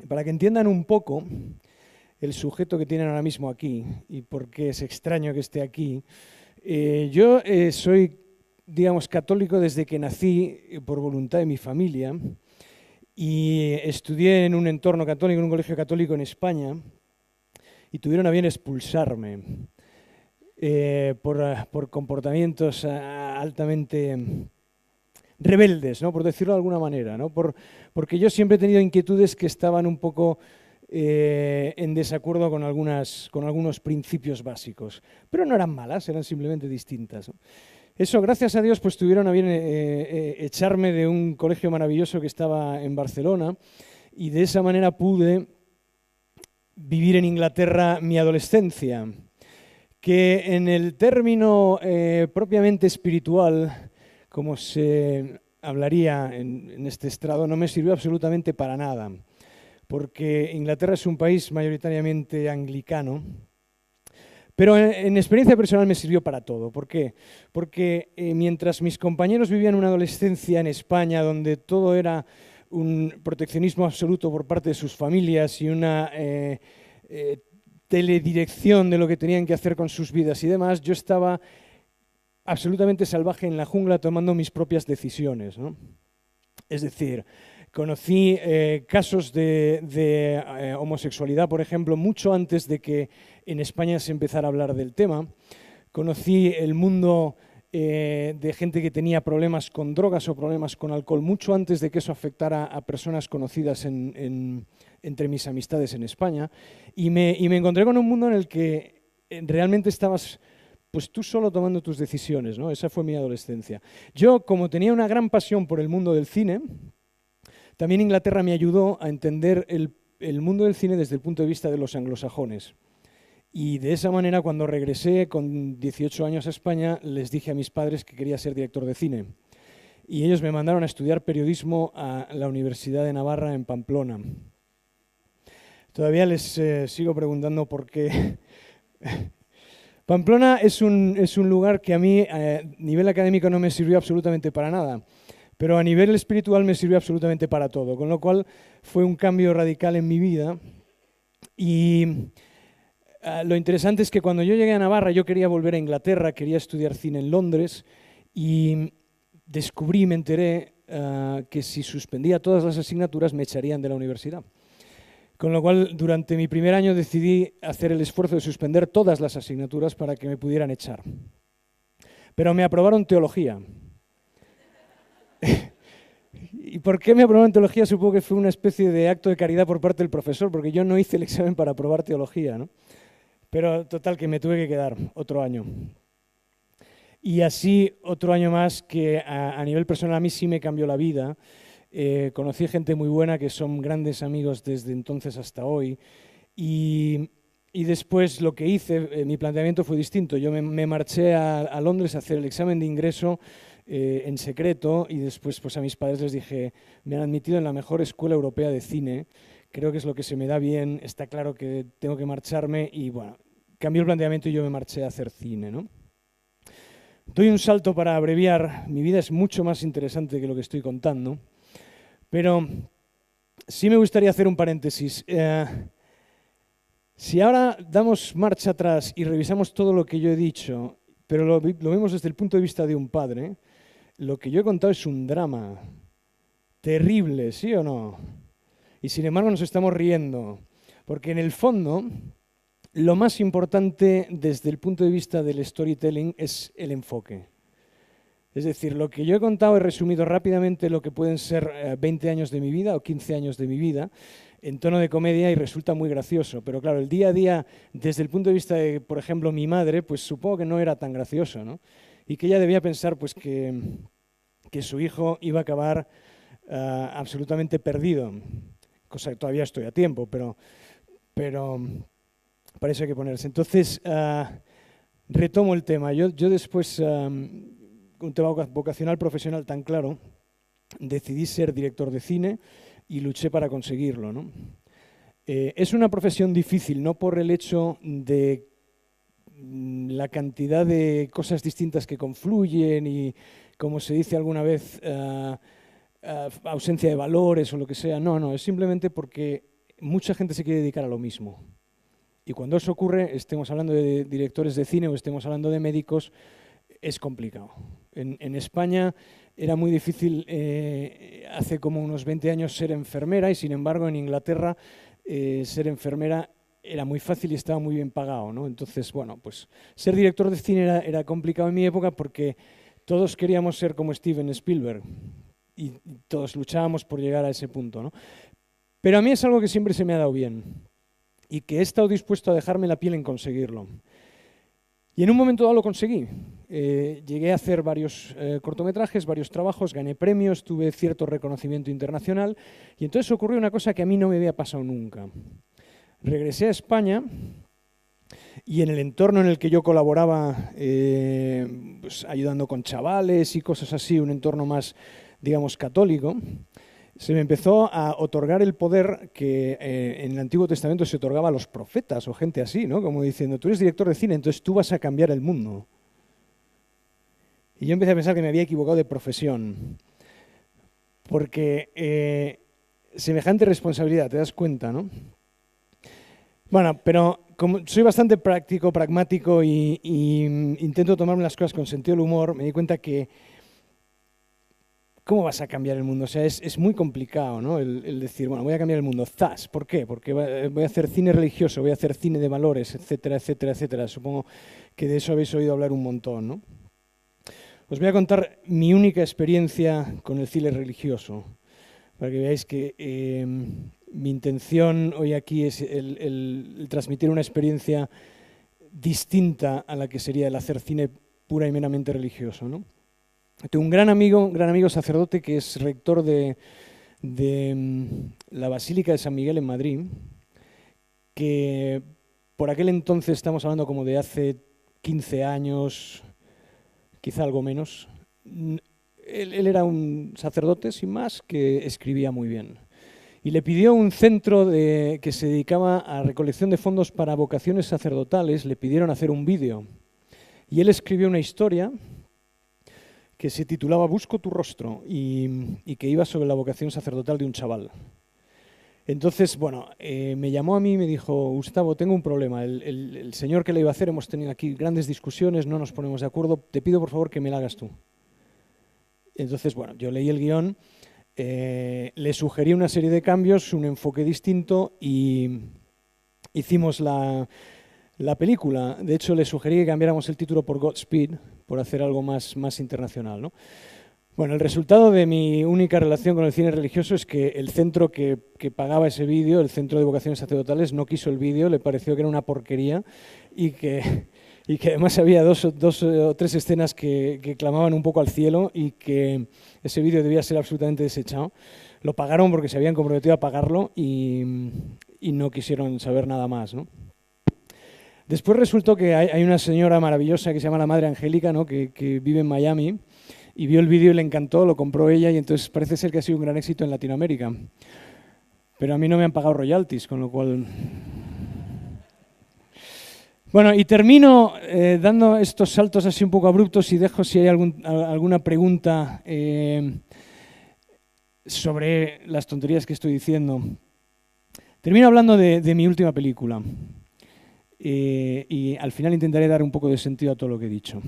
Para que entiendan un poco el sujeto que tienen ahora mismo aquí y por qué es extraño que esté aquí, yo soy, digamos, católico desde que nací por voluntad de mi familia y estudié en un entorno católico, en un colegio católico en España, y tuvieron a bien expulsarme por comportamientos altamente rebeldes, ¿no? Por decirlo de alguna manera, ¿no? Porque yo siempre he tenido inquietudes que estaban un poco en desacuerdo con algunos principios básicos, pero no eran malas, eran simplemente distintas, ¿no? Eso, gracias a Dios, pues tuvieron a bien echarme de un colegio maravilloso que estaba en Barcelona y de esa manera pude vivir en Inglaterra mi adolescencia, que en el término propiamente espiritual, como se hablaría en este estrado, no me sirvió absolutamente para nada, porque Inglaterra es un país mayoritariamente anglicano, pero en experiencia personal me sirvió para todo. ¿Por qué? Porque mientras mis compañeros vivían una adolescencia en España donde todo era un proteccionismo absoluto por parte de sus familias y una teledirección de lo que tenían que hacer con sus vidas y demás, yo estaba absolutamente salvaje en la jungla tomando mis propias decisiones, ¿no? Es decir, conocí casos de homosexualidad, por ejemplo, mucho antes de que en España se empezara a hablar del tema. Conocí el mundo de gente que tenía problemas con drogas o problemas con alcohol mucho antes de que eso afectara a personas conocidas entre mis amistades en España. Y me encontré con un mundo en el que realmente estabas pues tú solo tomando tus decisiones, ¿no? Esa fue mi adolescencia. Yo, como tenía una gran pasión por el mundo del cine, también Inglaterra me ayudó a entender el mundo del cine desde el punto de vista de los anglosajones. Y de esa manera, cuando regresé con 18 años a España, les dije a mis padres que quería ser director de cine. Y ellos me mandaron a estudiar periodismo a la Universidad de Navarra en Pamplona. Todavía les sigo preguntando por qué. Pamplona es un lugar que a mí, a nivel académico, no me sirvió absolutamente para nada, pero a nivel espiritual me sirvió absolutamente para todo, con lo cual fue un cambio radical en mi vida. Y lo interesante es que cuando yo llegué a Navarra, yo quería volver a Inglaterra, quería estudiar cine en Londres y descubrí, me enteré, que si suspendía todas las asignaturas me echarían de la universidad. Con lo cual, durante mi primer año decidí hacer el esfuerzo de suspender todas las asignaturas para que me pudieran echar. Pero me aprobaron teología. ¿Y por qué me aprobaron teología? Supongo que fue una especie de acto de caridad por parte del profesor, porque yo no hice el examen para aprobar teología, ¿no? Pero total, que me tuve que quedar otro año. Y así otro año más que a nivel personal a mí sí me cambió la vida. Conocí gente muy buena que son grandes amigos desde entonces hasta hoy. Y después lo que hice, mi planteamiento fue distinto. Yo me marché a Londres a hacer el examen de ingreso en secreto y después pues a mis padres les dije, me han admitido en la mejor escuela europea de cine, creo que es lo que se me da bien, está claro que tengo que marcharme y bueno, cambió el planteamiento y yo me marché a hacer cine, ¿no? Doy un salto para abreviar, mi vida es mucho más interesante que lo que estoy contando, pero sí me gustaría hacer un paréntesis. Si ahora damos marcha atrás y revisamos todo lo que yo he dicho, pero lo vemos desde el punto de vista de un padre, lo que yo he contado es un drama terrible, ¿sí o no? Y sin embargo nos estamos riendo, porque en el fondo lo más importante desde el punto de vista del storytelling es el enfoque. Es decir, lo que yo he contado he resumido rápidamente lo que pueden ser 20 años de mi vida o 15 años de mi vida en tono de comedia y resulta muy gracioso. Pero claro, el día a día, desde el punto de vista de, por ejemplo, mi madre, pues supongo que no era tan gracioso, ¿no? Y que ella debía pensar pues que su hijo iba a acabar absolutamente perdido. Cosa que todavía estoy a tiempo, pero para eso hay que ponerse. Entonces, retomo el tema. Yo después, un tema vocacional profesional tan claro, decidí ser director de cine y luché para conseguirlo, ¿no? Es una profesión difícil, no por el hecho de la cantidad de cosas distintas que confluyen y, como se dice alguna vez, ausencia de valores o lo que sea. No, no, es simplemente porque mucha gente se quiere dedicar a lo mismo. Y cuando eso ocurre, estemos hablando de directores de cine o estemos hablando de médicos, es complicado. En España era muy difícil hace como unos 20 años ser enfermera y sin embargo en Inglaterra ser enfermera era muy fácil y estaba muy bien pagado, ¿no? Entonces, bueno, pues ser director de cine era complicado en mi época porque todos queríamos ser como Steven Spielberg y todos luchábamos por llegar a ese punto, ¿no? Pero a mí es algo que siempre se me ha dado bien y que he estado dispuesto a dejarme la piel en conseguirlo. Y en un momento dado lo conseguí. Llegué a hacer varios cortometrajes, varios trabajos, gané premios, tuve cierto reconocimiento internacional y entonces ocurrió una cosa que a mí no me había pasado nunca. Regresé a España y en el entorno en el que yo colaboraba, pues, ayudando con chavales y cosas así, un entorno más, digamos, católico, se me empezó a otorgar el poder que en el Antiguo Testamento se otorgaba a los profetas o gente así, ¿no? Como diciendo, tú eres director de cine, entonces tú vas a cambiar el mundo. Y yo empecé a pensar que me había equivocado de profesión, porque semejante responsabilidad, te das cuenta, ¿no? Bueno, pero como soy bastante práctico, pragmático y intento tomarme las cosas con sentido del humor, me di cuenta que ¿cómo vas a cambiar el mundo? O sea, es muy complicado, ¿no? El decir, bueno, voy a cambiar el mundo. ¡Zas! ¿Por qué? Porque voy a hacer cine religioso, voy a hacer cine de valores, etcétera, etcétera, etcétera. Supongo que de eso habéis oído hablar un montón, ¿no? Os voy a contar mi única experiencia con el cine religioso, para que veáis que mi intención hoy aquí es el transmitir una experiencia distinta a la que sería el hacer cine pura y meramente religioso, ¿no? Tengo un gran amigo sacerdote que es rector de la Basílica de San Miguel en Madrid, que por aquel entonces, estamos hablando como de hace 15 años, quizá algo menos, él era un sacerdote, sin más, que escribía muy bien. Y le pidió un centro que se dedicaba a recolección de fondos para vocaciones sacerdotales, le pidieron hacer un vídeo. Y él escribió una historia que se titulaba Busco tu rostro y que iba sobre la vocación sacerdotal de un chaval. Entonces, bueno, me llamó a mí y me dijo, Gustavo, tengo un problema, el señor que le iba a hacer, hemos tenido aquí grandes discusiones, no nos ponemos de acuerdo, te pido por favor que me la hagas tú. Entonces, bueno, yo leí el guión, le sugerí una serie de cambios, un enfoque distinto y hicimos la película. De hecho, le sugerí que cambiáramos el título por Godspeed, por hacer algo más internacional, ¿no? Bueno, el resultado de mi única relación con el cine religioso es que el centro que pagaba ese vídeo, el Centro de Vocaciones Sacerdotales, no quiso el vídeo, le pareció que era una porquería y que además había dos o tres escenas que clamaban un poco al cielo y que ese vídeo debía ser absolutamente desechado. Lo pagaron porque se habían comprometido a pagarlo y no quisieron saber nada más, ¿no? Después resultó que hay una señora maravillosa que se llama la Madre Angélica, ¿no? que vive en Miami y vio el vídeo y le encantó, lo compró ella y entonces parece ser que ha sido un gran éxito en Latinoamérica. Pero a mí no me han pagado royalties, con lo cual... Bueno, y termino dando estos saltos así un poco abruptos y dejo si hay alguna pregunta sobre las tonterías que estoy diciendo. Termino hablando de mi última película. Y al final intentaré dar un poco de sentido a todo lo que he dicho.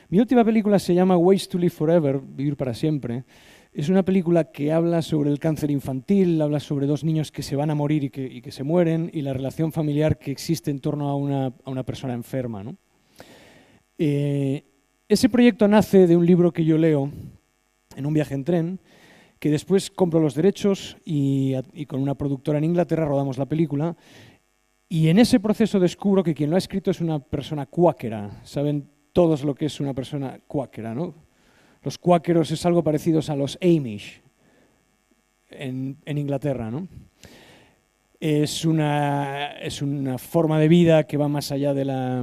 Mi última película se llama Ways to Live Forever, Vivir para Siempre. Es una película que habla sobre el cáncer infantil, habla sobre dos niños que se van a morir y que se mueren y la relación familiar que existe en torno a una persona enferma, ¿no? Ese proyecto nace de un libro que yo leo en un viaje en tren, que después compro los derechos y con una productora en Inglaterra rodamos la película. Y en ese proceso descubro que quien lo ha escrito es una persona cuáquera. Saben todos lo que es una persona cuáquera, ¿no? Los cuáqueros es algo parecido a los Amish en Inglaterra, ¿no? Es una forma de vida que va más allá de la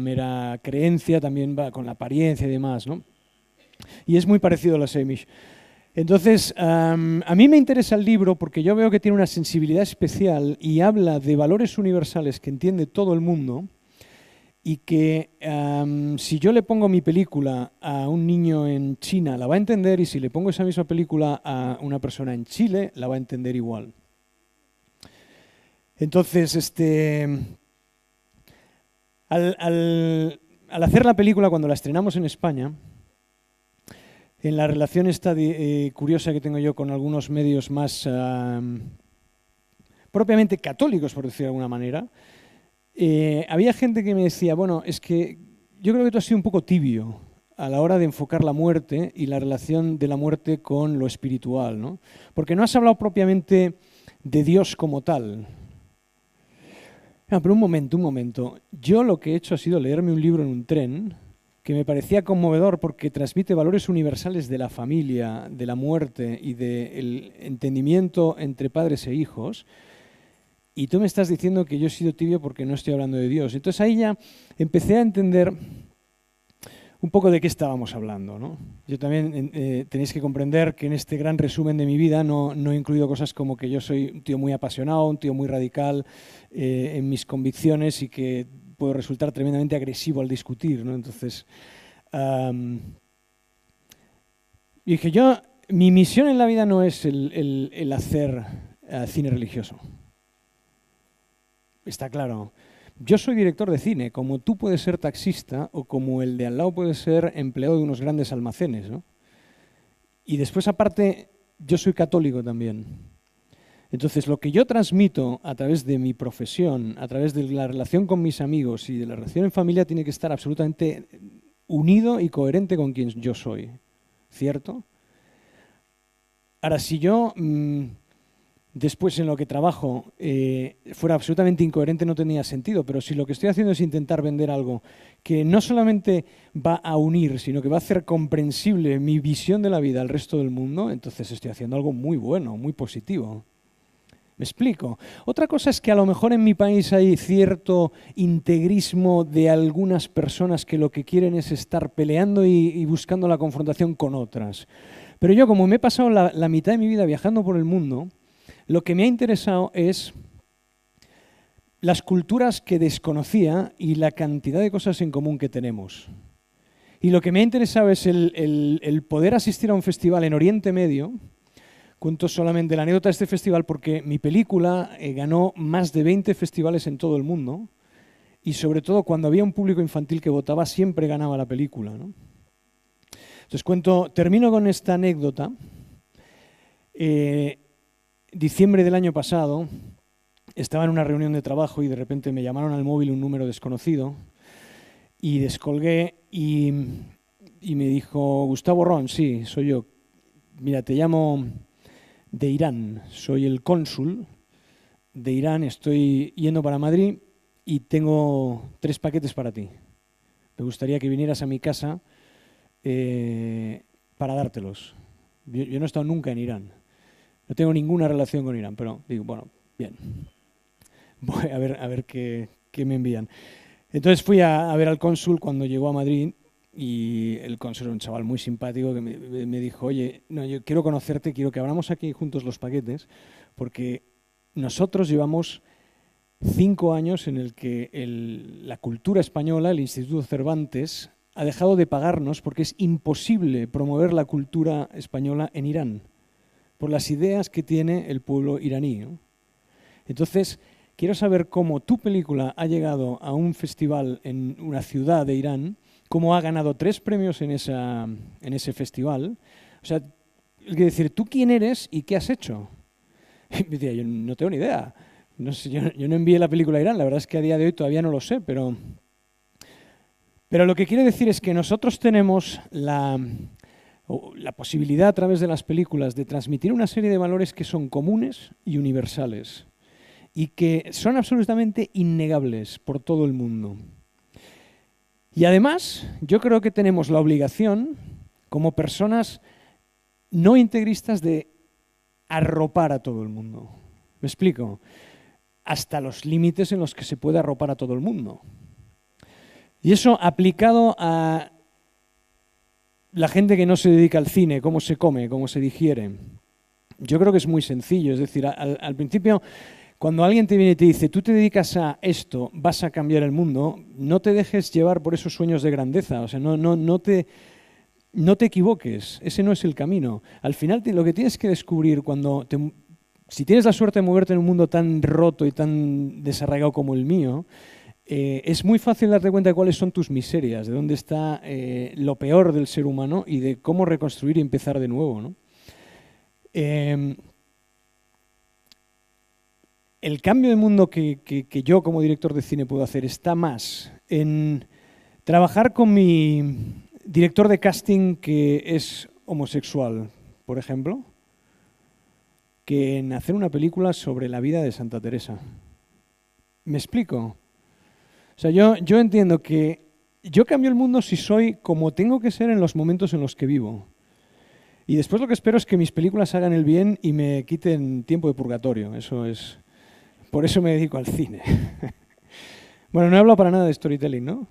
mera creencia, también va con la apariencia y demás, ¿no? Y es muy parecido a los Amish. Entonces, a mí me interesa el libro porque yo veo que tiene una sensibilidad especial y habla de valores universales que entiende todo el mundo y que si yo le pongo mi película a un niño en China la va a entender y si le pongo esa misma película a una persona en Chile la va a entender igual. Entonces, al hacer la película, cuando la estrenamos en España, en la relación esta curiosa que tengo yo con algunos medios más propiamente católicos, por decirlo de alguna manera, había gente que me decía, bueno, es que yo creo que tú has sido un poco tibio a la hora de enfocar la muerte y la relación de la muerte con lo espiritual, ¿no? Porque no has hablado propiamente de Dios como tal. No, pero un momento. Yo lo que he hecho ha sido leerme un libro en un tren que me parecía conmovedor porque transmite valores universales de la familia, de la muerte y del entendimiento entre padres e hijos. Y tú me estás diciendo que yo he sido tibio porque no estoy hablando de Dios. Entonces ahí ya empecé a entender un poco de qué estábamos hablando, ¿no? Yo también tenéis que comprender que en este gran resumen de mi vida no he incluido cosas como que yo soy un tío muy apasionado, un tío muy radical en mis convicciones y que puedo resultar tremendamente agresivo al discutir, ¿no? Entonces, dije mi misión en la vida no es el hacer cine religioso. Está claro. Yo soy director de cine, como tú puedes ser taxista o como el de al lado puede ser empleado de unos grandes almacenes, ¿no? Y después, aparte, yo soy católico también. Entonces, lo que yo transmito a través de mi profesión, a través de la relación con mis amigos y de la relación en familia, tiene que estar absolutamente unido y coherente con quien yo soy, ¿cierto? Ahora, si yo después en lo que trabajo fuera absolutamente incoherente, no tenía sentido, pero si lo que estoy haciendo es intentar vender algo que no solamente va a unir, sino que va a hacer comprensible mi visión de la vida al resto del mundo, entonces estoy haciendo algo muy bueno, muy positivo. ¿Me explico? Otra cosa es que a lo mejor en mi país hay cierto integrismo de algunas personas que lo que quieren es estar peleando y buscando la confrontación con otras. Pero yo, como me he pasado la mitad de mi vida viajando por el mundo, lo que me ha interesado es las culturas que desconocía y la cantidad de cosas en común que tenemos. Y lo que me ha interesado es el poder asistir a un festival en Oriente Medio. Cuento solamente la anécdota de este festival porque mi película ganó más de 20 festivales en todo el mundo y sobre todo cuando había un público infantil que votaba siempre ganaba la película, ¿no? Entonces termino con esta anécdota. Diciembre del año pasado estaba en una reunión de trabajo y de repente me llamaron al móvil un número desconocido y descolgué y me dijo, Gustavo Ron, sí, soy yo. Mira, te llamo de Irán, soy el cónsul de Irán, estoy yendo para Madrid y tengo 3 paquetes para ti. Me gustaría que vinieras a mi casa para dártelos. Yo no he estado nunca en Irán. No tengo ninguna relación con Irán, pero digo, bueno, bien. Voy a ver qué me envían. Entonces fui a ver al cónsul cuando llegó a Madrid y el cónsul era un chaval muy simpático que me dijo, oye, no, yo quiero conocerte, quiero que abramos aquí juntos los paquetes, porque nosotros llevamos 5 años en el que la cultura española, el Instituto Cervantes, ha dejado de pagarnos porque es imposible promover la cultura española en Irán, por las ideas que tiene el pueblo iraní, ¿no? Entonces, quiero saber cómo tu película ha llegado a un festival en una ciudad de Irán, cómo ha ganado 3 premios en ese festival. O sea, es decir, ¿tú quién eres y qué has hecho? Y me decía, yo no tengo ni idea. No sé, yo no envié la película a Irán, la verdad es que a día de hoy todavía no lo sé, pero lo que quiero decir es que nosotros tenemos la posibilidad a través de las películas de transmitir una serie de valores que son comunes y universales y que son absolutamente innegables por todo el mundo. Y además, yo creo que tenemos la obligación, como personas no integristas, de arropar a todo el mundo. ¿Me explico? Hasta los límites en los que se puede arropar a todo el mundo. Y eso aplicado a la gente que no se dedica al cine, cómo se come, cómo se digiere. Yo creo que es muy sencillo. Es decir, al principio, cuando alguien te viene y te dice, tú te dedicas a esto, vas a cambiar el mundo, no te dejes llevar por esos sueños de grandeza. O sea, no te equivoques. Ese no es el camino. Al final, lo que tienes que descubrir cuando si tienes la suerte de moverte en un mundo tan roto y tan desarraigado como el mío, es muy fácil darte cuenta de cuáles son tus miserias, de dónde está lo peor del ser humano y de cómo reconstruir y empezar de nuevo, ¿no? El cambio de mundo que yo como director de cine puedo hacer está más en trabajar con mi director de casting que es homosexual, por ejemplo, que en hacer una película sobre la vida de Santa Teresa. ¿Me explico? O sea, yo entiendo que yo cambio el mundo si soy como tengo que ser en los momentos en los que vivo. Y después lo que espero es que mis películas hagan el bien y me quiten tiempo de purgatorio. Eso es... Por eso me dedico al cine. Bueno, no he hablado para nada de storytelling, ¿no?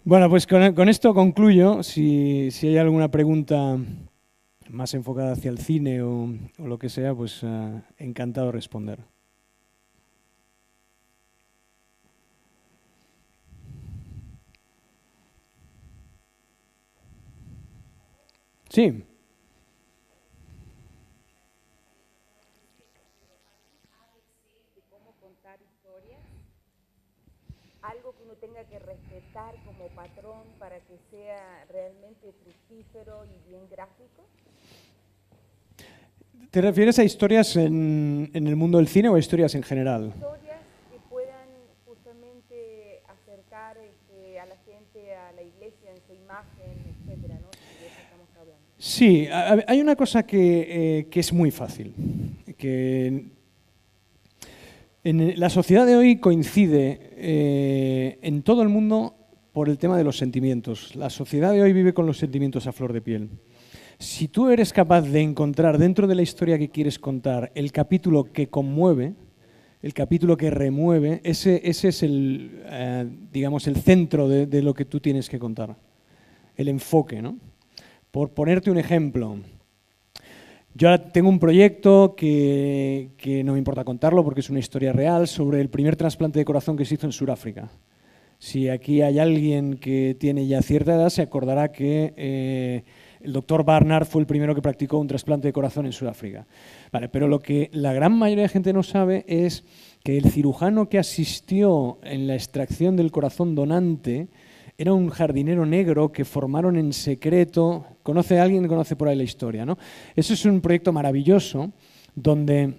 Bueno, pues con esto concluyo. Si hay alguna pregunta más enfocada hacia el cine o lo que sea, pues encantado de responder. Sí. Algo que uno tenga que respetar como patrón para que sea realmente fructífero y bien gráfico. ¿Te refieres a historias en el mundo del cine o a historias en general? Historias que puedan justamente acercar a la gente a la iglesia en su imagen, etcétera, ¿no? Si de eso estamos hablando. Sí, hay una cosa que es muy fácil, que la sociedad de hoy coincide en todo el mundo por el tema de los sentimientos. La sociedad de hoy vive con los sentimientos a flor de piel. Si tú eres capaz de encontrar dentro de la historia que quieres contar el capítulo que conmueve, el capítulo que remueve, ese es el, digamos, el centro de lo que tú tienes que contar, el enfoque, ¿no? Por ponerte un ejemplo, yo ahora tengo un proyecto que no me importa contarlo porque es una historia real sobre el primer trasplante de corazón que se hizo en Sudáfrica. Si aquí hay alguien que tiene ya cierta edad, se acordará que el doctor Barnard fue el primero que practicó un trasplante de corazón en Sudáfrica. Vale, pero lo que la gran mayoría de gente no sabe es que el cirujano que asistió en la extracción del corazón donante era un jardinero negro que formaron en secreto. ¿Conoce a alguien? Conoce por ahí la historia, ¿no? Eso es un proyecto maravilloso donde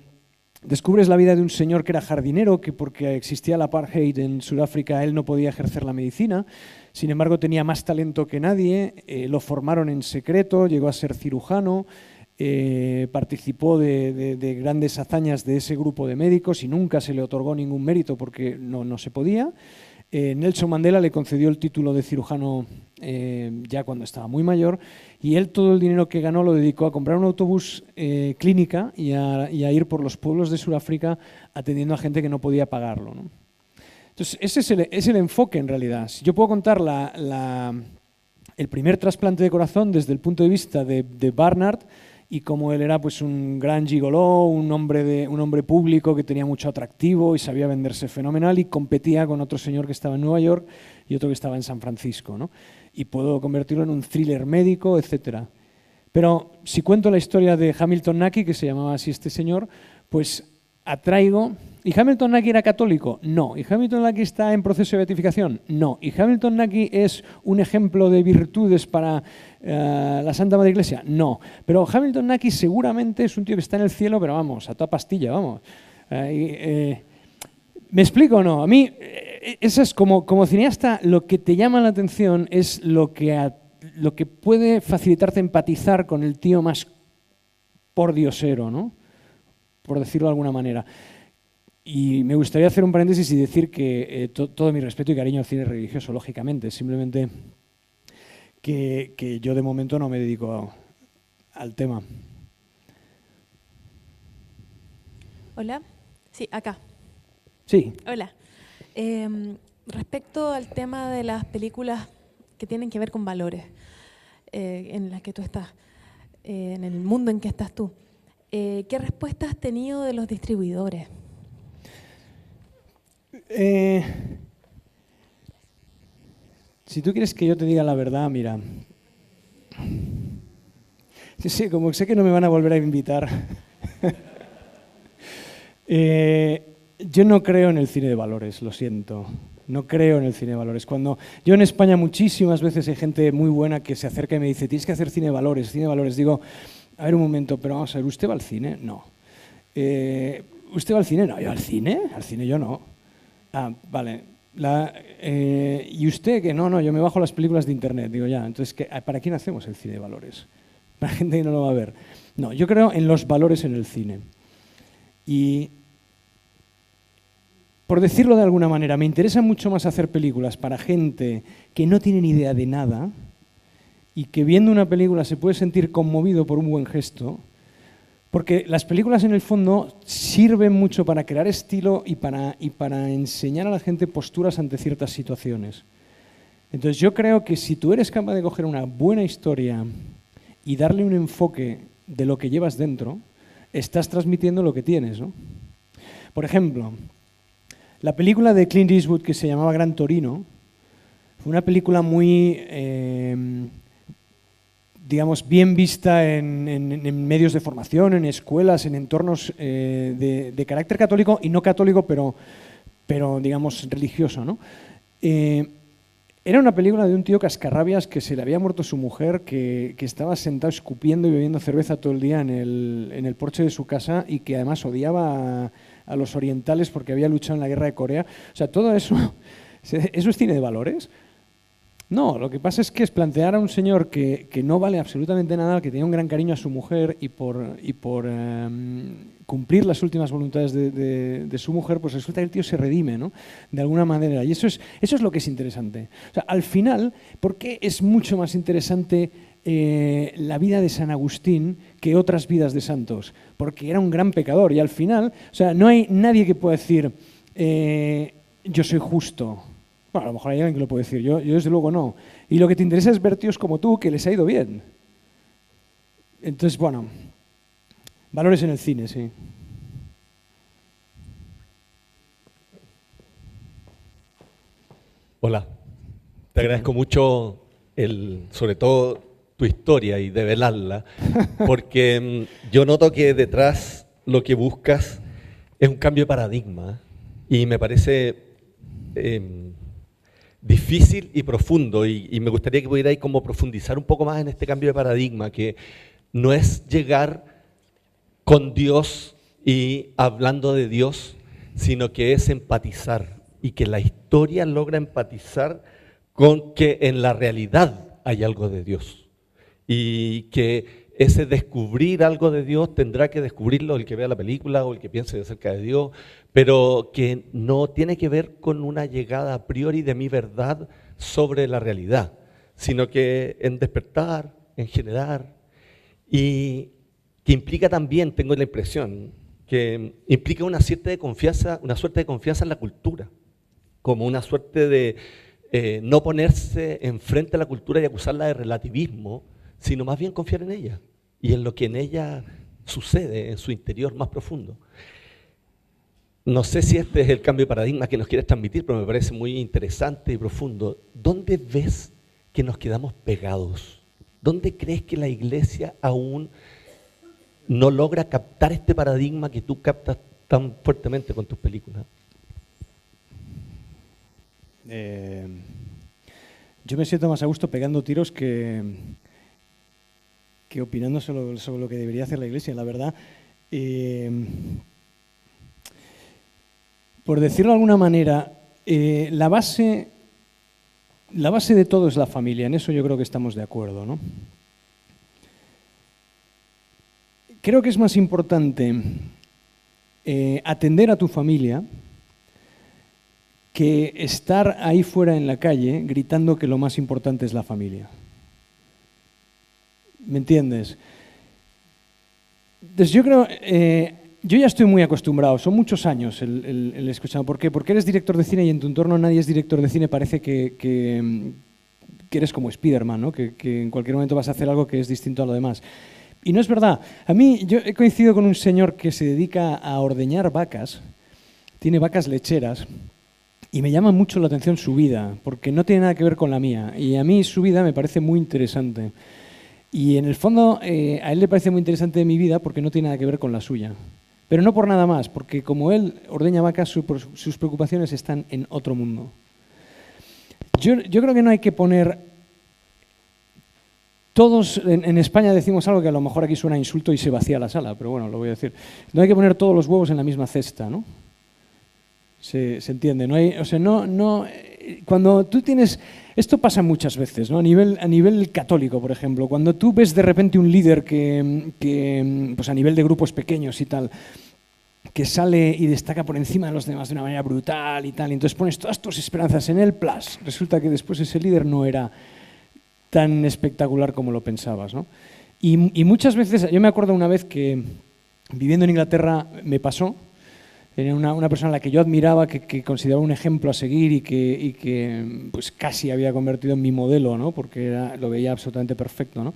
descubres la vida de un señor que era jardinero, que porque existía el apartheid en Sudáfrica él no podía ejercer la medicina, sin embargo tenía más talento que nadie, lo formaron en secreto, llegó a ser cirujano, participó de grandes hazañas de ese grupo de médicos y nunca se le otorgó ningún mérito porque no se podía. Nelson Mandela le concedió el título de cirujano ya cuando estaba muy mayor y él todo el dinero que ganó lo dedicó a comprar un autobús clínica y a ir por los pueblos de Sudáfrica atendiendo a gente que no podía pagarlo, ¿no? Entonces, ese es el enfoque en realidad. Si yo puedo contar el primer trasplante de corazón desde el punto de vista de Barnard y como él era pues un gran gigoló, un hombre público que tenía mucho atractivo y sabía venderse fenomenal y competía con otro señor que estaba en Nueva York y otro que estaba en San Francisco, ¿no? Y puedo convertirlo en un thriller médico, etcétera. Pero si cuento la historia de Hamilton Naki, que se llamaba así este señor, pues atraigo... ¿Y Hamilton Naki era católico? No. ¿Y Hamilton Naki está en proceso de beatificación? No. ¿Y Hamilton Naki es un ejemplo de virtudes para la Santa Madre Iglesia? No. Pero Hamilton Naki seguramente es un tío que está en el cielo, pero vamos, a toda pastilla, vamos. ¿Me explico o no? A mí, eso es como cineasta, lo que te llama la atención es lo que puede facilitarte empatizar con el tío más pordiosero, ¿no? Por decirlo de alguna manera. Y me gustaría hacer un paréntesis y decir que todo mi respeto y cariño al cine religioso, lógicamente, simplemente que yo de momento no me dedico al tema. Hola. Sí, acá. Sí. Hola. Respecto al tema de las películas que tienen que ver con valores en las que tú estás, en el mundo en que estás tú, ¿qué respuesta has tenido de los distribuidores? Si tú quieres que yo te diga la verdad, mira, Sí, sí, como sé que no me van a volver a invitar. Yo no creo en el cine de valores, lo siento. No creo en el cine de valores. Cuando yo en España muchísimas veces hay gente muy buena que se acerca y me dice, tienes que hacer cine de valores, cine de valores. Digo, a ver un momento, pero vamos a ver, ¿usted va al cine? No. ¿Usted va al cine? No, ¿yo al cine? Al cine yo no. Ah, vale. ¿Y usted que no, yo me bajo las películas de internet? Digo, ya, entonces, ¿para quién hacemos el cine de valores? Para gente que no lo va a ver. No, yo creo en los valores en el cine. Y, por decirlo de alguna manera, me interesa mucho más hacer películas para gente que no tiene ni idea de nada y que viendo una película se puede sentir conmovido por un buen gesto, porque las películas en el fondo sirven mucho para crear estilo y para enseñar a la gente posturas ante ciertas situaciones. Entonces yo creo que si tú eres capaz de coger una buena historia y darle un enfoque de lo que llevas dentro, estás transmitiendo lo que tienes, ¿no? Por ejemplo, la película de Clint Eastwood que se llamaba Gran Torino fue una película muy, digamos, bien vista en medios de formación, en escuelas, en entornos de carácter católico y no católico, pero digamos, religioso, ¿no? Era una película de un tío cascarrabias que se le había muerto su mujer, que estaba sentado escupiendo y bebiendo cerveza todo el día en el porche de su casa y que además odiaba a los orientales porque había luchado en la guerra de Corea. O sea, todo eso, ¿eso es cine de valores? No, lo que pasa es que es plantear a un señor que no vale absolutamente nada, que tenía un gran cariño a su mujer y por cumplir las últimas voluntades de su mujer, pues resulta que el tío se redime, ¿no? De alguna manera. Y eso es lo que es interesante. O sea, al final, ¿por qué es mucho más interesante la vida de San Agustín que otras vidas de santos? Porque era un gran pecador y al final, o sea, no hay nadie que pueda decir yo soy justo. Bueno, a lo mejor hay alguien que lo puede decir, yo desde luego no. Y lo que te interesa es ver tíos como tú que les ha ido bien. Entonces, bueno, valores en el cine, sí. Hola, te agradezco mucho sobre todo tu historia y develarla, porque yo noto que detrás lo que buscas es un cambio de paradigma y me parece difícil y profundo y me gustaría que pudierais como profundizar un poco más en este cambio de paradigma, que no es llegar con Dios y hablando de Dios, sino que es empatizar y que la historia logra empatizar con que en la realidad hay algo de Dios y que ese descubrir algo de Dios tendrá que descubrirlo el que vea la película o el que piense acerca de Dios, pero que no tiene que ver con una llegada a priori de mi verdad sobre la realidad, sino que en despertar, en generar, y que implica también, tengo la impresión, que implica una suerte de confianza en la cultura, como una suerte de no ponerse enfrente a la cultura y acusarla de relativismo, sino más bien confiar en ella y en lo que en ella sucede, en su interior más profundo. No sé si este es el cambio de paradigma que nos quieres transmitir, pero me parece muy interesante y profundo. ¿Dónde ves que nos quedamos pegados? ¿Dónde crees que la Iglesia aún no logra captar este paradigma que tú captas tan fuertemente con tus películas? Yo me siento más a gusto pegando tiros que opinando sobre lo que debería hacer la Iglesia, la verdad. Por decirlo de alguna manera, la base de todo es la familia, en eso yo creo que estamos de acuerdo, ¿no? Creo que es más importante atender a tu familia que estar ahí fuera en la calle gritando que lo más importante es la familia. ¿Me entiendes? Entonces yo creo, yo ya estoy muy acostumbrado, son muchos años el escuchar. ¿Por qué? Porque eres director de cine y en tu entorno nadie es director de cine, parece que eres como Spiderman, ¿no? Que en cualquier momento vas a hacer algo que es distinto a lo demás. Y no es verdad. A mí, yo he coincidido con un señor que se dedica a ordeñar vacas, tiene vacas lecheras, y me llama mucho la atención su vida, porque no tiene nada que ver con la mía. Y a mí su vida me parece muy interesante. Y en el fondo a él le parece muy interesante de mi vida porque no tiene nada que ver con la suya. Pero no por nada más, porque como él ordeña vacas, sus preocupaciones están en otro mundo. Yo creo que no hay que poner... Todos, en España decimos algo que a lo mejor aquí suena a insulto y se vacía la sala, pero bueno, lo voy a decir. No hay que poner todos los huevos en la misma cesta, ¿no? Se entiende, no hay, o sea, cuando tú tienes, esto pasa muchas veces, ¿no? A nivel católico, por ejemplo, cuando tú ves de repente un líder que pues a nivel de grupos pequeños y tal, que sale y destaca por encima de los demás de una manera brutal y tal, y entonces pones todas tus esperanzas en él, plus, resulta que después ese líder no era tan espectacular como lo pensabas, ¿no? Y muchas veces, yo me acuerdo una vez que viviendo en Inglaterra me pasó. Era una persona a la que yo admiraba, que consideraba un ejemplo a seguir y que pues casi había convertido en mi modelo, ¿no? Porque lo veía absolutamente perfecto, ¿no?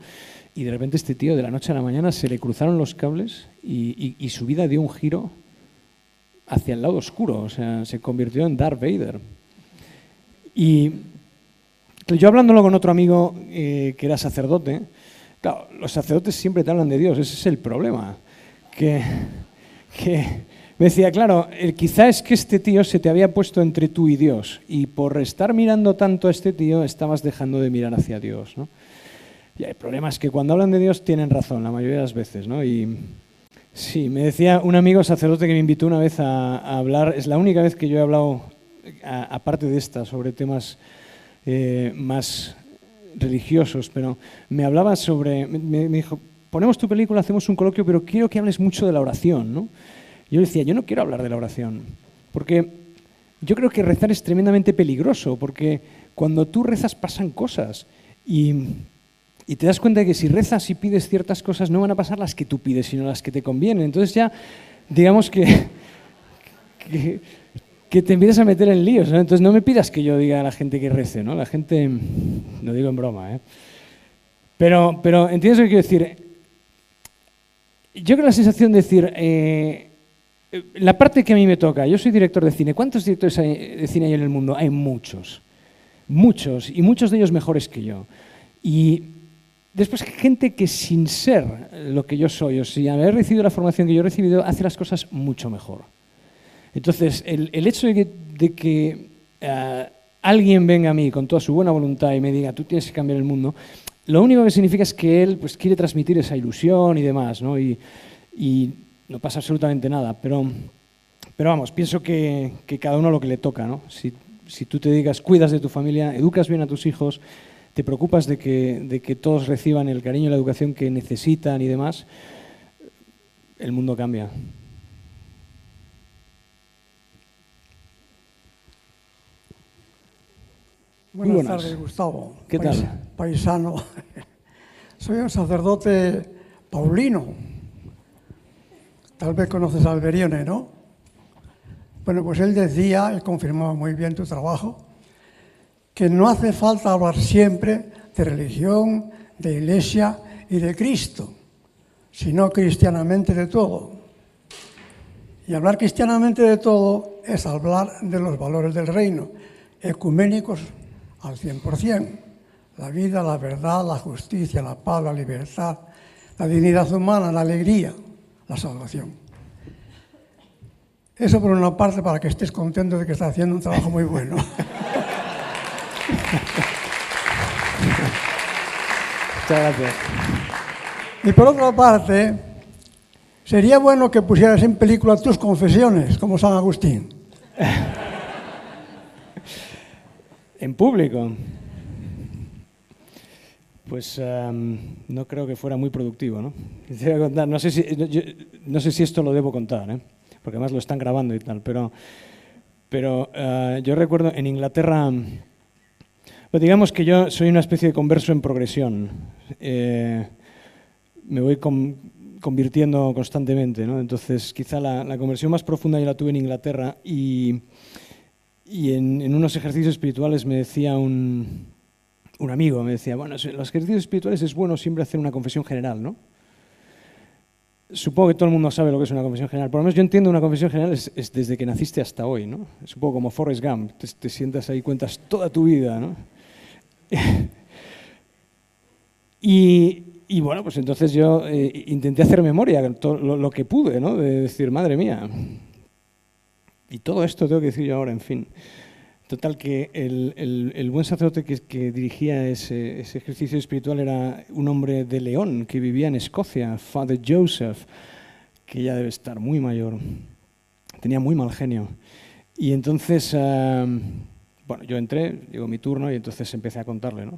Y de repente este tío, de la noche a la mañana, se le cruzaron los cables y su vida dio un giro hacia el lado oscuro, o sea, se convirtió en Darth Vader. Y yo hablándolo con otro amigo que era sacerdote, claro, los sacerdotes siempre te hablan de Dios, ese es el problema, que me decía, claro, quizá es que este tío se te había puesto entre tú y Dios y por estar mirando tanto a este tío estabas dejando de mirar hacia Dios, ¿no? Y el problema es que cuando hablan de Dios tienen razón la mayoría de las veces, ¿no? Y sí, me decía un amigo sacerdote que me invitó una vez a hablar, es la única vez que yo he hablado, aparte de esta, sobre temas más religiosos, pero me hablaba sobre, me dijo, ponemos tu película, hacemos un coloquio, pero quiero que hables mucho de la oración, ¿no? Yo le decía, yo no quiero hablar de la oración, porque yo creo que rezar es tremendamente peligroso, porque cuando tú rezas pasan cosas y te das cuenta de que si rezas y pides ciertas cosas no van a pasar las que tú pides, sino las que te convienen. Entonces ya, digamos que te empiezas a meter en líos, ¿no? Entonces no me pidas que yo diga a la gente que rece, ¿no? La gente, lo digo en broma, ¿eh? Pero ¿entiendes lo que quiero decir? Yo creo la sensación de decir... la parte que a mí me toca, yo soy director de cine. ¿Cuántos directores de cine hay en el mundo? Hay muchos, muchos, y muchos de ellos mejores que yo. Y después gente que sin ser lo que yo soy, o sin haber recibido la formación que yo he recibido, hace las cosas mucho mejor. Entonces, el hecho de que alguien venga a mí con toda su buena voluntad y me diga, tú tienes que cambiar el mundo, lo único que significa es que él pues, quiere transmitir esa ilusión y demás, ¿no? Y no pasa absolutamente nada, pero vamos, pienso que cada uno lo que le toca, ¿no? Si tú te dedicas, cuidas de tu familia, educas bien a tus hijos, te preocupas de que todos reciban el cariño y la educación que necesitan y demás, el mundo cambia. Buenas tardes, Gustavo. ¿Qué tal? Paisano. Soy un sacerdote paulino. Tal vez conoces a Alberione, ¿no? Bueno, pues él decía, y confirmaba muy bien tu trabajo, que no hace falta hablar siempre de religión, de iglesia y de Cristo, sino cristianamente de todo. Y hablar cristianamente de todo es hablar de los valores del reino, ecuménicos al 100%. La vida, la verdad, la justicia, la paz, la libertad, la dignidad humana, la alegría, la salvación. Eso por una parte, para que estés contento de que estás haciendo un trabajo muy bueno. Muchas gracias. Y por otra parte, sería bueno que pusieras en película tus confesiones, como San Agustín. ¿En público? Pues no creo que fuera muy productivo, ¿no? Te voy a contar, no sé si esto lo debo contar, ¿eh? Porque además lo están grabando y tal, pero yo recuerdo en Inglaterra, pues digamos que yo soy una especie de converso en progresión. Me voy convirtiendo constantemente, ¿no? Entonces quizá la conversión más profunda yo la tuve en Inglaterra y en unos ejercicios espirituales me decía un amigo, me decía, bueno, los ejercicios espirituales es bueno siempre hacer una confesión general, ¿no? Supongo que todo el mundo sabe lo que es una confesión general. Por lo menos yo entiendo una confesión general es desde que naciste hasta hoy, ¿no? Es un poco como Forrest Gump, te sientas ahí y cuentas toda tu vida, ¿no? Y Y bueno, pues entonces yo intenté hacer memoria, todo lo que pude, ¿no? De decir, madre mía. Y todo esto tengo que decir yo ahora, en fin. Total, que el buen sacerdote que dirigía ese ejercicio espiritual era un hombre de León, que vivía en Escocia, Father Joseph, que ya debe estar muy mayor. Tenía muy mal genio. Y entonces, bueno, yo entré, llegó mi turno y entonces empecé a contarle, ¿no?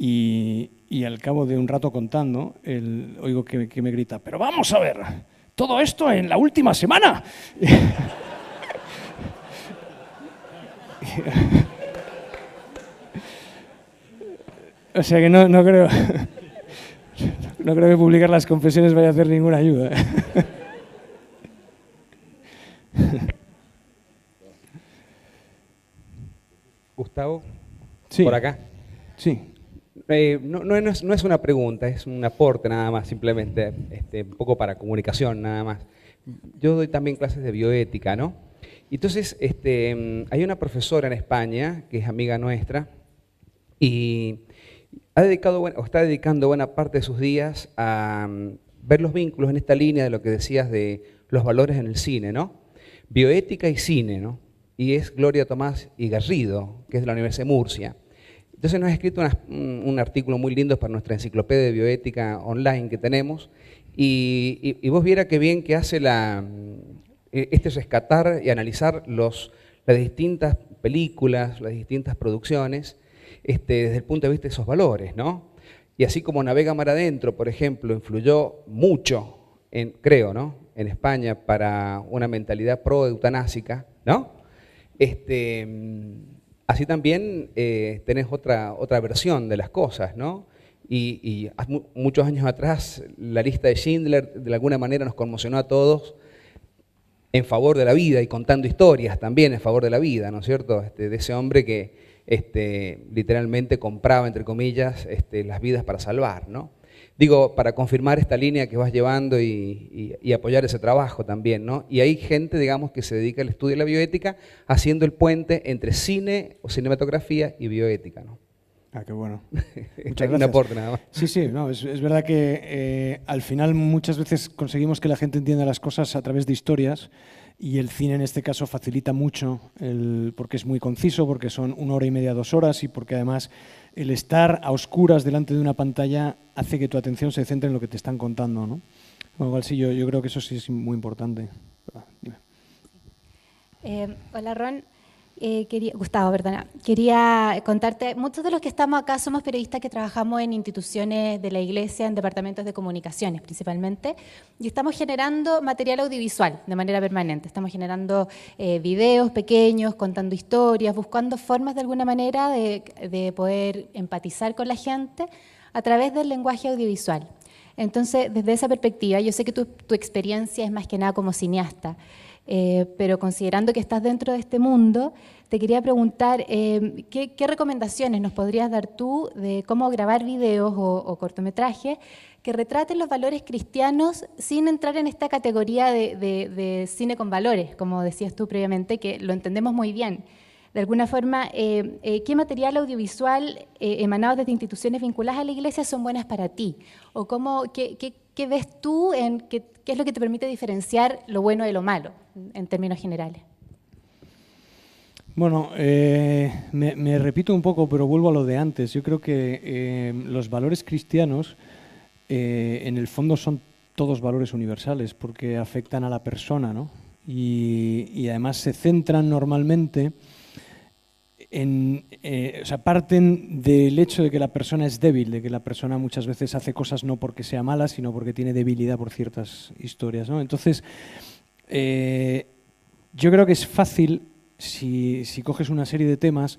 Y al cabo de un rato contando, oigo que me grita, pero vamos a ver, todo esto en la última semana. O sea que no creo que publicar las confesiones vaya a hacer ninguna ayuda. Gustavo, Sí. por acá. Sí. No es una pregunta, es un aporte nada más, simplemente un poco para comunicación nada más. Yo doy también clases de bioética, ¿no? Entonces, hay una profesora en España que es amiga nuestra y está dedicando buena parte de sus días a ver los vínculos en esta línea de lo que decías de los valores en el cine, ¿no? Bioética y cine, ¿no? Y es Gloria Tomás y Garrido, que es de la Universidad de Murcia. Entonces nos ha escrito un artículo muy lindo para nuestra enciclopedia de bioética online que tenemos y vos viera qué bien que hace rescatar y analizar las distintas películas, las distintas producciones desde el punto de vista de esos valores, ¿no? Y así como Navega Mar Adentro, por ejemplo, influyó mucho, creo, ¿no?, en España para una mentalidad pro-eutanásica, ¿no? Así también tenés otra versión de las cosas, ¿no? Y muchos años atrás la lista de Schindler de alguna manera nos conmocionó a todos en favor de la vida y contando historias también en favor de la vida, ¿no es cierto? De ese hombre que literalmente compraba, entre comillas, las vidas para salvar, ¿no? Digo, para confirmar esta línea que vas llevando y apoyar ese trabajo también, ¿no? Y hay gente, digamos, que se dedica al estudio de la bioética haciendo el puente entre cine o cinematografía y bioética, ¿no? Ah, qué bueno. Muchas Un gracias. aporte nada más. Sí, no, es verdad que al final muchas veces conseguimos que la gente entienda las cosas a través de historias y el cine en este caso facilita mucho porque es muy conciso, porque son 1 hora y media, 2 horas y porque además el estar a oscuras delante de una pantalla hace que tu atención se centre en lo que te están contando, ¿no? Con lo cual sí, yo creo que eso sí es muy importante. Dime. Hola Ron, Gustavo, perdona. Quería contarte, muchos de los que estamos acá somos periodistas que trabajamos en instituciones de la Iglesia, en departamentos de comunicaciones principalmente, y estamos generando material audiovisual de manera permanente. Estamos generando videos pequeños, contando historias, buscando formas de alguna manera de poder empatizar con la gente a través del lenguaje audiovisual. Entonces, desde esa perspectiva, yo sé que tu experiencia es más que nada como cineasta, pero considerando que estás dentro de este mundo, te quería preguntar ¿qué recomendaciones nos podrías dar tú de cómo grabar videos o cortometrajes que retraten los valores cristianos sin entrar en esta categoría de cine con valores, como decías tú previamente, que lo entendemos muy bien? De alguna forma, ¿qué material audiovisual emanado desde instituciones vinculadas a la Iglesia son buenas para ti? ¿O qué ves tú, qué es lo que te permite diferenciar lo bueno de lo malo, en términos generales? Bueno, me repito un poco, pero vuelvo a lo de antes. Yo creo que los valores cristianos, en el fondo, son todos valores universales, porque afectan a la persona, ¿no? Y además se centran normalmente o sea, parten del hecho de que la persona es débil, de que la persona muchas veces hace cosas no porque sea mala, sino porque tiene debilidad por ciertas historias, ¿no? Entonces, yo creo que es fácil, si coges una serie de temas,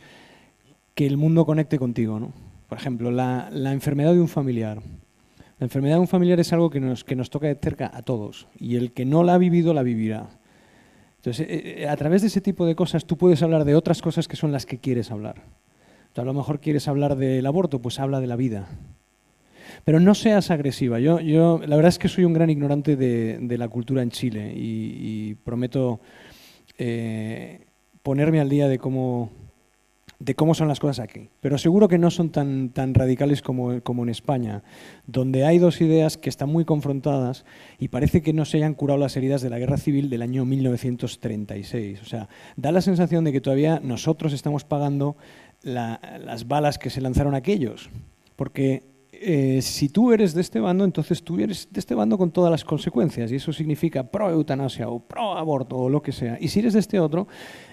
que el mundo conecte contigo, ¿no? Por ejemplo, la enfermedad de un familiar. La enfermedad de un familiar es algo que nos toca de cerca a todos, y el que no la ha vivido, la vivirá. Entonces, a través de ese tipo de cosas tú puedes hablar de otras cosas que son las que quieres hablar. Entonces, a lo mejor quieres hablar del aborto, pues habla de la vida. Pero no seas agresiva. Yo la verdad es que soy un gran ignorante de la cultura en Chile y prometo ponerme al día de cómo de cómo son las cosas aquí. Pero seguro que no son tan radicales como en España, donde hay dos ideas que están muy confrontadas y parece que no se hayan curado las heridas de la guerra civil del año 1936. O sea, da la sensación de que todavía nosotros estamos pagando las balas que se lanzaron aquellos. Porque si tú eres de este bando, entonces tú eres de este bando con todas las consecuencias, y eso significa pro-eutanasia o pro-aborto o lo que sea. Y si eres de este otro,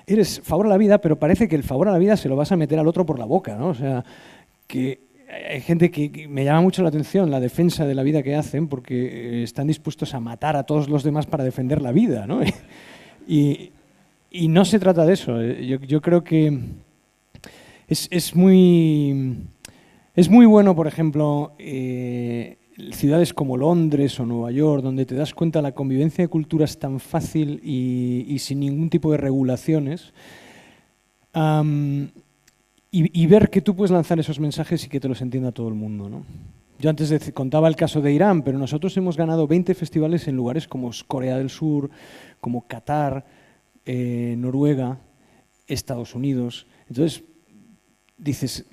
eres favor a la vida, pero parece que el favor a la vida se lo vas a meter al otro por la boca, ¿no? O sea, que hay gente que me llama mucho la atención la defensa de la vida que hacen, porque están dispuestos a matar a todos los demás para defender la vida, ¿no? Y no se trata de eso. Yo creo que es muy bueno, por ejemplo, ciudades como Londres o Nueva York, donde te das cuenta la convivencia de culturas tan fácil y sin ningún tipo de regulaciones, y ver que tú puedes lanzar esos mensajes y que te los entienda todo el mundo, ¿no? Yo antes contaba el caso de Irán, pero nosotros hemos ganado 20 festivales en lugares como Corea del Sur, como Qatar, Noruega, Estados Unidos. Entonces, dices,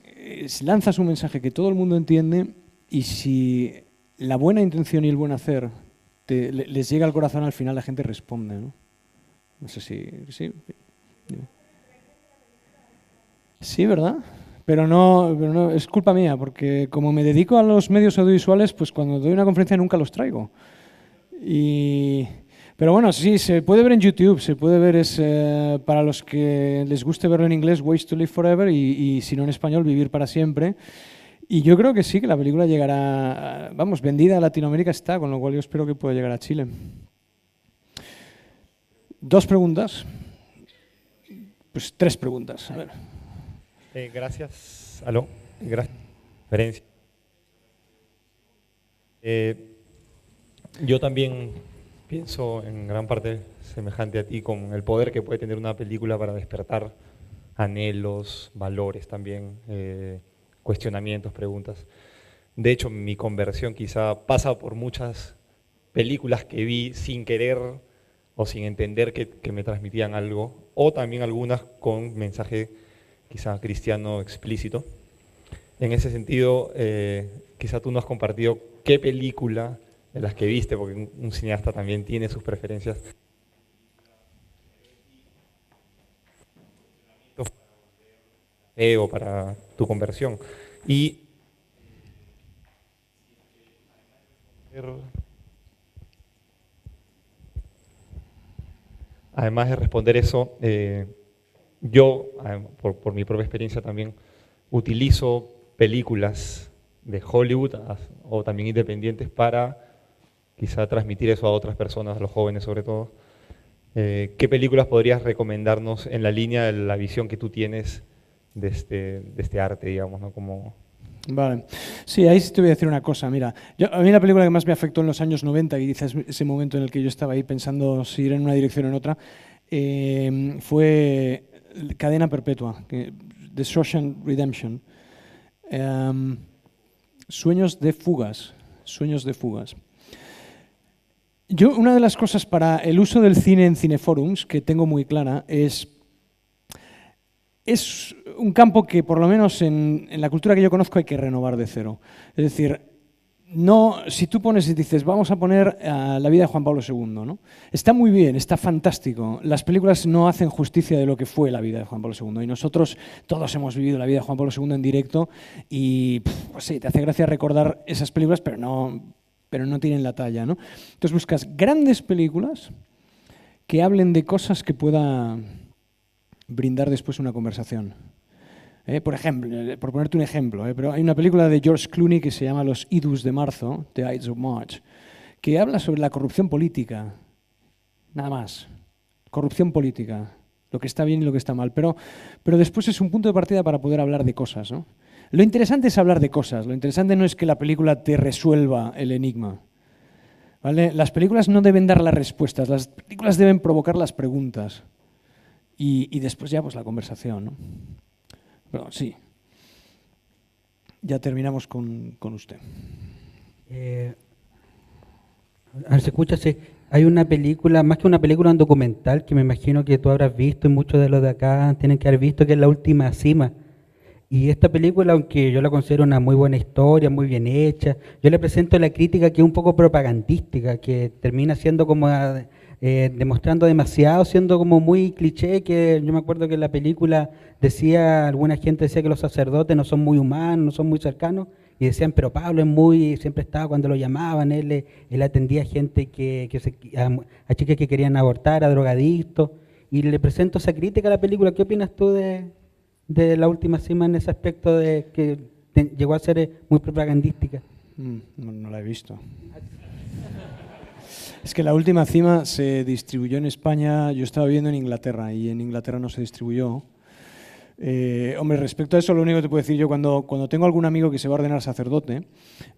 lanzas un mensaje que todo el mundo entiende, y si la buena intención y el buen hacer les llega al corazón, al final la gente responde, ¿no? No sé si... Sí, sí, ¿verdad? Pero no, es culpa mía, porque como me dedico a los medios audiovisuales, pues cuando doy una conferencia nunca los traigo. Pero bueno, sí, se puede ver en YouTube, se puede ver, para los que les guste verlo en inglés, Ways to Live Forever, y si no en español, Vivir para siempre. Y yo creo que sí, que la película llegará, vamos, vendida a Latinoamérica está, con lo cual yo espero que pueda llegar a Chile. 2 preguntas. Pues 3 preguntas, a ver. Gracias. Aló. Gracias. Conferencia. Yo también pienso en gran parte semejante a ti, con el poder que puede tener una película para despertar anhelos, valores también, cuestionamientos, preguntas. De hecho, mi conversión quizá pasa por muchas películas que vi sin querer o sin entender que me transmitían algo, o también algunas con mensaje quizá cristiano explícito. En ese sentido, quizá tú no has compartido qué película de las que viste, porque un cineasta también tiene sus preferencias. O para tu conversión. Y además de responder eso, yo, por mi propia experiencia también, utilizo películas de Hollywood o también independientes para quizá transmitir eso a otras personas, a los jóvenes sobre todo. ¿Qué películas podrías recomendarnos en la línea de la visión que tú tienes de este arte, digamos, ¿no? Como... Vale. Sí, ahí sí te voy a decir una cosa. Mira, a mí la película que más me afectó en los años 90, y quizás ese momento en el que yo estaba ahí pensando si ir en una dirección o en otra, fue Cadena Perpetua, The Shawshank Redemption. Sueños de fugas. Yo, una de las cosas para el uso del cine en cineforums que tengo muy clara es un campo que, por lo menos en la cultura que yo conozco, hay que renovar de cero. Es decir, no, si tú pones y dices, vamos a poner la vida de Juan Pablo II, ¿no? Está muy bien, está fantástico. Las películas no hacen justicia de lo que fue la vida de Juan Pablo II. Y nosotros todos hemos vivido la vida de Juan Pablo II en directo y, pues sí, te hace gracia recordar esas películas, pero no tienen la talla, ¿no? Entonces buscas grandes películas que hablen de cosas que pueda brindar después una conversación. Por ejemplo, por ponerte un ejemplo, pero hay una película de George Clooney que se llama Los Idus de Marzo, The Ides of March, que habla sobre la corrupción política, nada más, corrupción política, lo que está bien y lo que está mal, pero después es un punto de partida para poder hablar de cosas, ¿no? Lo interesante es hablar de cosas, lo interesante no es que la película te resuelva el enigma, ¿vale? Las películas no deben dar las respuestas, las películas deben provocar las preguntas y después ya pues la conversación, ¿no? Pero sí, ya terminamos con usted. A ver, se escucha, sí. Hay una película, más que una película, un documental que me imagino que tú habrás visto y muchos de los de acá tienen que haber visto, que es La Última Cima, Y esta película, aunque yo la considero una muy buena historia, muy bien hecha, yo le presento la crítica que es un poco propagandística, que termina siendo como demostrando demasiado, siendo como muy cliché, que yo me acuerdo que en la película decía, alguna gente decía que los sacerdotes no son muy humanos, no son muy cercanos, y decían, pero Pablo es muy, siempre estaba cuando lo llamaban, él atendía a gente a chicas que querían abortar, a drogadictos, y le presento esa crítica a la película. ¿Qué opinas tú de La Última Cima en ese aspecto de que llegó a ser muy propagandística? No la he visto. Es que La Última Cima se distribuyó en España, yo estaba viviendo en Inglaterra y en Inglaterra no se distribuyó. Hombre, respecto a eso, lo único que te puedo decir yo, cuando tengo algún amigo que se va a ordenar sacerdote,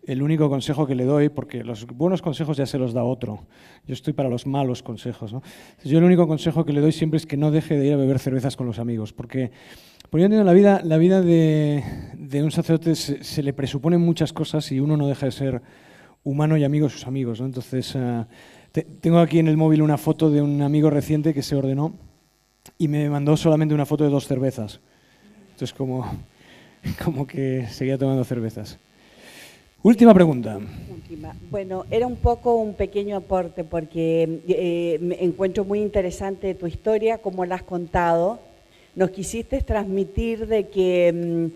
el único consejo que le doy, porque los buenos consejos ya se los da otro, yo estoy para los malos consejos, ¿no? Yo el único consejo que le doy siempre es que no deje de ir a beber cervezas con los amigos, porque yo entiendo la vida de un sacerdote se le presuponen muchas cosas y uno no deja de ser humano y amigo de sus amigos, ¿no? Entonces, tengo aquí en el móvil una foto de un amigo reciente que se ordenó y me mandó solamente una foto de 2 cervezas. Entonces, como que seguía tomando cervezas. Última pregunta. Bueno, era un poco un pequeño aporte porque me encuentro muy interesante tu historia, como la has contado. Nos quisiste transmitir de que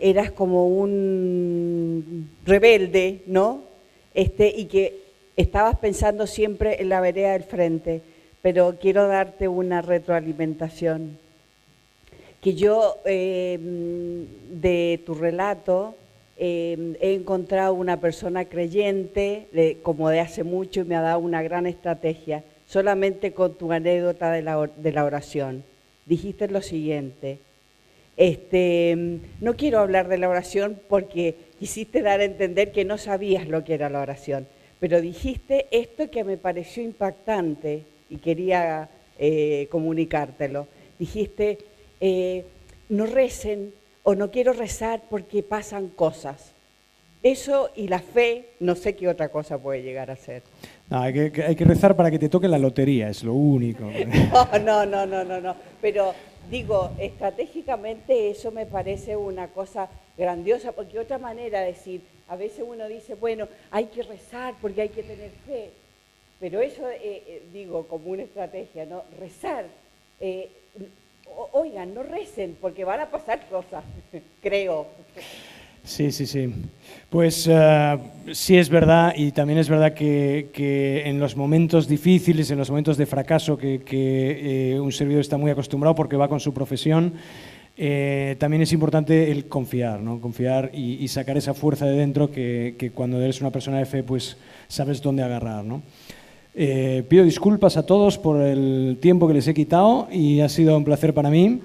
eras como un rebelde, ¿no? Y que estabas pensando siempre en la vereda del frente, pero quiero darte una retroalimentación. Que yo, de tu relato, he encontrado una persona creyente, como de hace mucho, y me ha dado una gran estrategia, solamente con tu anécdota de la oración. Dijiste lo siguiente, no quiero hablar de la oración porque quisiste dar a entender que no sabías lo que era la oración, pero dijiste esto que me pareció impactante y quería comunicártelo. Dijiste, no recen o no quiero rezar porque pasan cosas. Eso y la fe, no sé qué otra cosa puede llegar a ser. No, hay que rezar para que te toque la lotería, es lo único. No. Pero digo, estratégicamente eso me parece una cosa grandiosa, porque otra manera de decir, a veces uno dice, bueno, hay que rezar porque hay que tener fe, pero eso, digo, como una estrategia, ¿no? Rezar, oigan, no recen porque van a pasar cosas, creo. Sí. Pues sí es verdad, y también es verdad que en los momentos difíciles, en los momentos de fracaso, que un servidor está muy acostumbrado porque va con su profesión, también es importante el confiar, ¿no? Confiar y sacar esa fuerza de dentro que cuando eres una persona de fe, pues sabes dónde agarrar, ¿no? Pido disculpas a todos por el tiempo que les he quitado y ha sido un placer para mí.